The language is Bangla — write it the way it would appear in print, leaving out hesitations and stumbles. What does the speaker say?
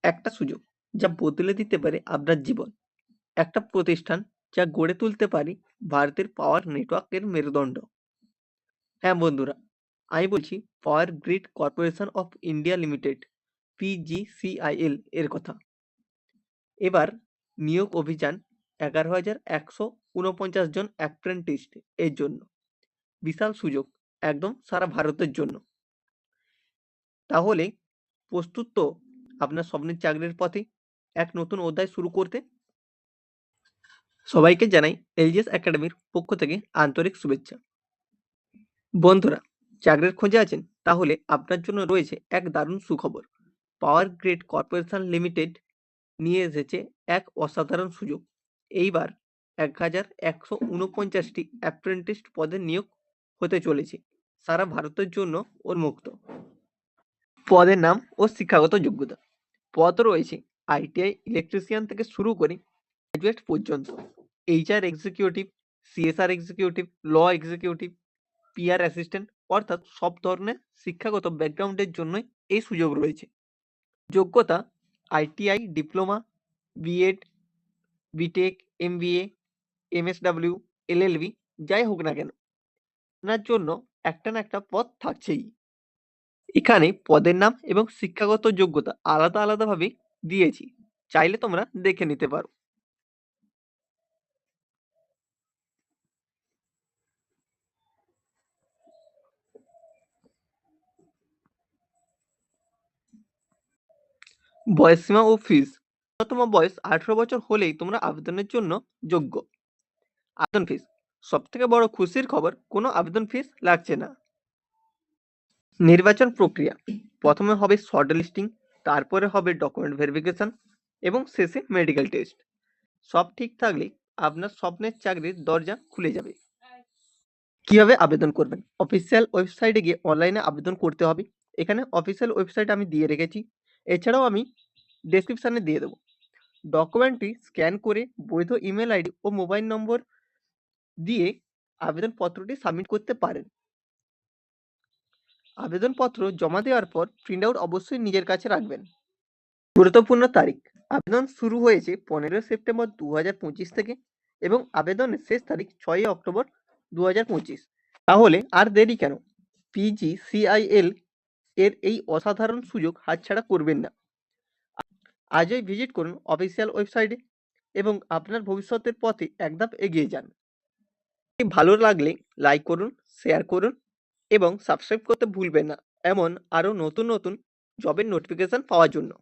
একটা সুযোগ যা বদলে দিতে পারে আপনার জীবন। একটা প্রতিষ্ঠান যা গড়ে তুলতে পারে ভারতের পাওয়ার নেটওয়ার্কের মেরুদণ্ড। হ্যাঁ বন্ধুরা, আমি বলছি power grid corporation of India limited, PGCIL এর কথা। এবার নিয়োগ অভিযান 11,149 জন অ্যাপ্রেন্টিস এর জন্য। বিশাল সুযোগ, একদম সারা ভারতের জন্য। তাহলে প্রস্তুত তো আপনার স্বপ্নের চাকরির পথে এক নতুন অধ্যায় শুরু করতে? সবাইকে জানাই LGS একাডেমির পক্ষ থেকে আন্তরিক শুভেচ্ছা। বন্ধুরা, চাকরির খোঁজে আছেন? তাহলে আপনার জন্য রয়েছে এক দারুণ সুখবর। পাওয়ার গ্রিড কর্পোরেশন লিমিটেড নিয়ে এসেছে এক অসাধারণ সুযোগ। এইবার 1149টি অ্যাপ্রেন্টিস পদে নিয়োগ হতে চলেছে। সারা ভারতের জন্য উন্মুক্ত। পদের নাম ও শিক্ষাগত যোগ্যতা। পদ রয়েছে ITI ইলেকট্রিশিয়ান থেকে শুরু করে গ্র্যাজুয়েট পর্যন্ত। HR এক্সিকিউটিভ, CSR এক্সিকিউটিভ, ল এক্সিকিউটিভ, PR অ্যাসিস্ট্যান্ট, অর্থাৎ সব ধরনের শিক্ষাগত ব্যাকগ্রাউন্ডের জন্যই এই সুযোগ রয়েছে। যোগ্যতা ITI diploma, BEd, BTech, MBA, MSW, LLB যাই হোক না কেন, আপনার জন্য একটা না একটা পদ থাকছেই। এখানে পদের নাম এবং শিক্ষাগত যোগ্যতা আলাদা আলাদাভাবে দিয়েছি, চাইলে তোমরা দেখে নিতে পারো। বয়সসীমা ও ফিস। ন্যূনতম বয়স 18 বছর হলেই তোমরা আবেদনের জন্য যোগ্য। আবেদন ফিস, সব থেকে বড় খুশির খবর, কোনো আবেদন ফিস লাগছে না। নির্বাচন প্রক্রিয়া, প্রথমে হবে শর্ট লিস্টিং, তারপরে হবে ডকুমেন্ট ভেরিফিকেশন এবং শেষে মেডিকেল টেস্ট। সব ঠিক থাকলে আপনার স্বপ্নের চাকরির দরজা খুলে যাবে। কিভাবে আবেদন করবেন? অফিসিয়াল ওয়েবসাইটে গিয়ে অনলাইনে আবেদন করতে হবে। এখানে অফিসিয়াল ওয়েবসাইট আমি দিয়ে রেখেছি, এছাড়াও আমি ডেসক্রিপশনে দিয়ে দেবো। ডকুমেন্টটি স্ক্যান করে বৈধ ইমেল আইডি ও মোবাইল নম্বর দিয়ে আবেদনপত্রটি সাবমিট করতে পারেন। আবেদনপত্র জমা দেওয়ার পর প্রিন্ট আউট অবশ্যই নিজের কাছে রাখবেন। গুরুত্বপূর্ণ তারিখ, আবেদন শুরু হয়েছে 15 সেপ্টেম্বর 2025 থেকে এবং আবেদনের শেষ তারিখ 6 অক্টোবর 2025। তাহলে আর দেরি কেন? PGCIL এর এই অসাধারণ সুযোগ হাতছাড়া করবেন না। আজই ভিজিট করুন অফিসিয়াল ওয়েবসাইটে এবং আপনার ভবিষ্যতের পথে এক ধাপ এগিয়ে যান। ভালো লাগলে লাইক করুন, শেয়ার করুন এবং সাবস্ক্রাইব করতে ভুলবেন না এমন আরও নতুন নতুন জবের নোটিফিকেশন পাওয়ার জন্য।